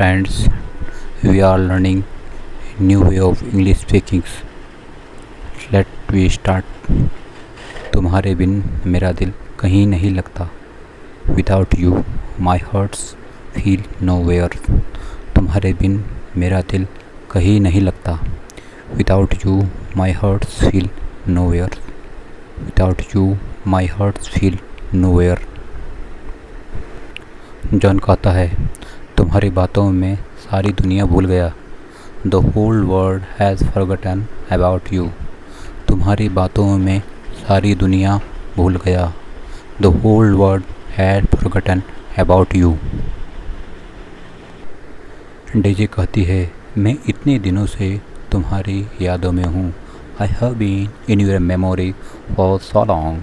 friends, we are learning new way of English speaking. Let we start. तुम्हारे बिन मेरा दिल कहीं नहीं लगता. Without you, my hearts feel nowhere. तुम्हारे बिन मेरा दिल कहीं नहीं लगता. Without you, my hearts feel nowhere. Without you, my hearts feel nowhere. John कहता है, तुम्हारी बातों में सारी दुनिया भूल गया. The whole world has forgotten about you. तुम्हारी बातों में सारी दुनिया भूल गया. The whole world has forgotten about you. Daisy कहती है, मैं इतने दिनों से तुम्हारी यादों में हूँ. I have been in your memory for so long.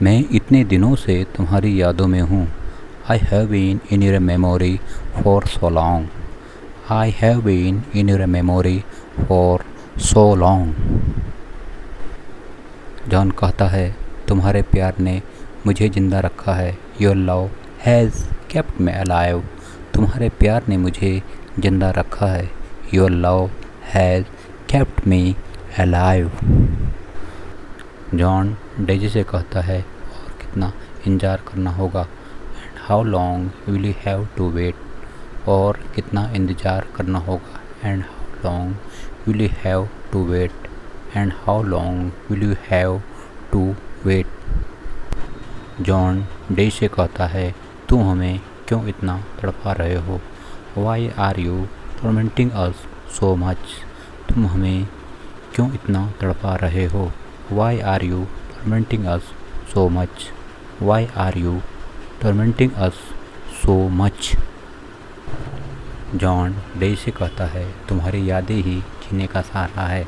मैं इतने दिनों से तुम्हारी यादों में हूँ. I have been in your memory for so long. I have been in your memory for so long. John कहता है, तुम्हारे प्यार ने मुझे जिंदा रखा है. Your love has kept me alive. तुम्हारे प्यार ने मुझे जिंदा रखा है. Your love has kept me alive. John Daisy से कहता है, और कितना इंतज़ार करना होगा. How long will you have to wait? और कितना इंतज़ार करना होगा. And how long will you have to wait? And how long will you have to wait? John day से कहता है, तुम हमें क्यों इतना तड़पा रहे हो. Why are you tormenting us so much? तुम हमें क्यों इतना तड़पा रहे हो. Why are you tormenting us so much? Why are you tormenting us so much? John day से कहता है, तुम्हारी यादें ही जीने का सहारा है.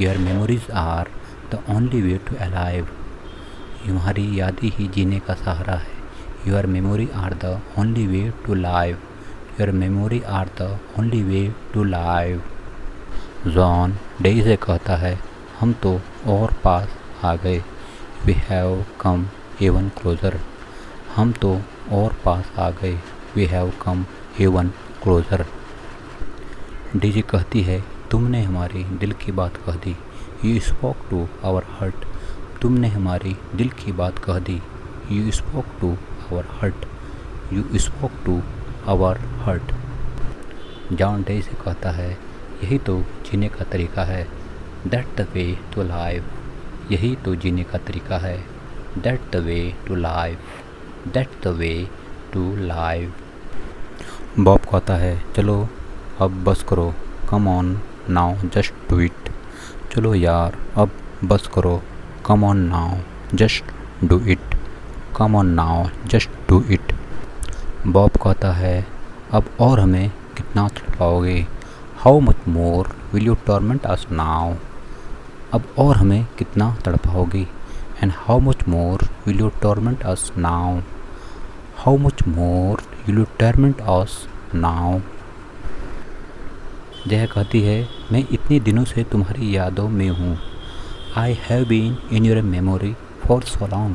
Your memories are the only way to alive. तुम्हारी यादें ही जीने का सहारा है. Your memory are the only way to live. Your memory are the only way to live. John day से कहता है, हम तो और पास आ गए. We have come even closer. हम तो और पास आ गए. We have come even closer. DG कहती है, तुमने हमारी दिल की बात कह दी. You spoke to our heart. तुमने हमारी दिल की बात कह दी. You spoke to our heart. You spoke to our heart. John day से कहता है, यही तो जीने का तरीका है. That's the way to live. यही तो जीने का तरीका है. That's the way to live. That's the way to live. Bob कहता है, चलो अब बस करो. Come on now, just do it. चलो यार अब बस करो. Come on now, just do it. Come on now, just do it. Bob कहता है, अब और हमें कितना तड़पाओगे. How much more will you torment us now? अब और हमें कितना तड़पाओगे. And how much more will you torment us now? How much more will you torment us now? Jaya कहती है, मैं इतने दिनों से तुम्हारी यादों में हूँ. I have been in your memory for so long.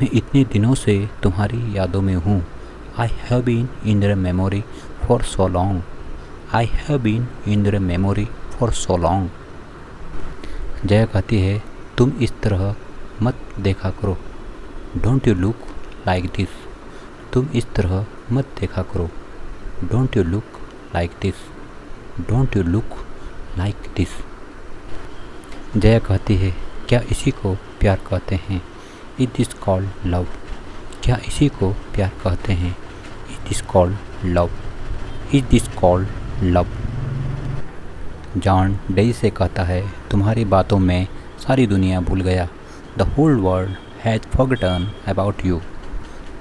मैं इतने दिनों से तुम्हारी यादों में हूँ. I have been in your memory for so long. I have been in your memory for so long. Jaya कहती है, तुम इस तरह मत देखा करो. Don't you look like this. तुम इस तरह मत देखा करो. Don't you look like this. Don't you look like this. Jaya कहती है, क्या इसी को प्यार कहते हैं. Is this called love? क्या इसी को प्यार कहते हैं. Is this called love? Is this called love? John day से कहता है, तुम्हारी बातों में सारी दुनिया भूल गया. The whole world has forgotten about you.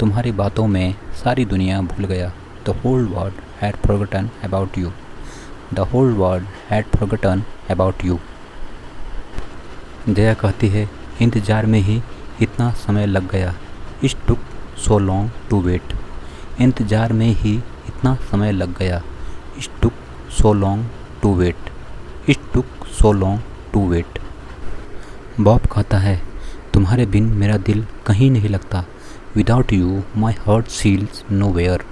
तुम्हारी बातों में सारी दुनिया भूल गया. The whole world had forgotten about you. The whole world had forgotten about you. Jaya कहती है, इंतज़ार में ही इतना समय लग गया. It took so long to wait. इंतज़ार में ही इतना समय लग गया. It took so long to wait. It took so long to wait. Bob कहता है, तुम्हारे बिन मेरा दिल कहीं नहीं लगता. Without you, my heart feels nowhere.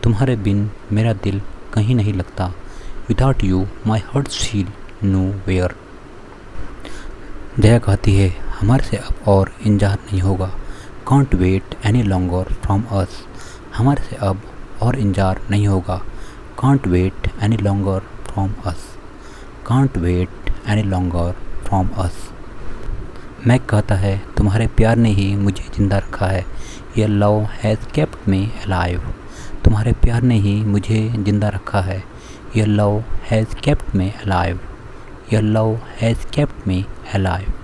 तुम्हारे बिन मेरा दिल कहीं नहीं लगता। Without you my heart feel nowhere. Daya कहती है हमारे से अब और इंतजार नहीं होगा। Can't wait any longer from us. हमारे से अब और इंतजार नहीं होगा। Can't wait any longer from us. Can't wait any longer from us. Mac कहता है तुम्हारे प्यार ने ही मुझे जिंदा रखा है। Your love has kept me alive. तुम्हारे प्यार ने ही मुझे जिंदा रखा है। Your love has kept me alive. Your love has kept me alive.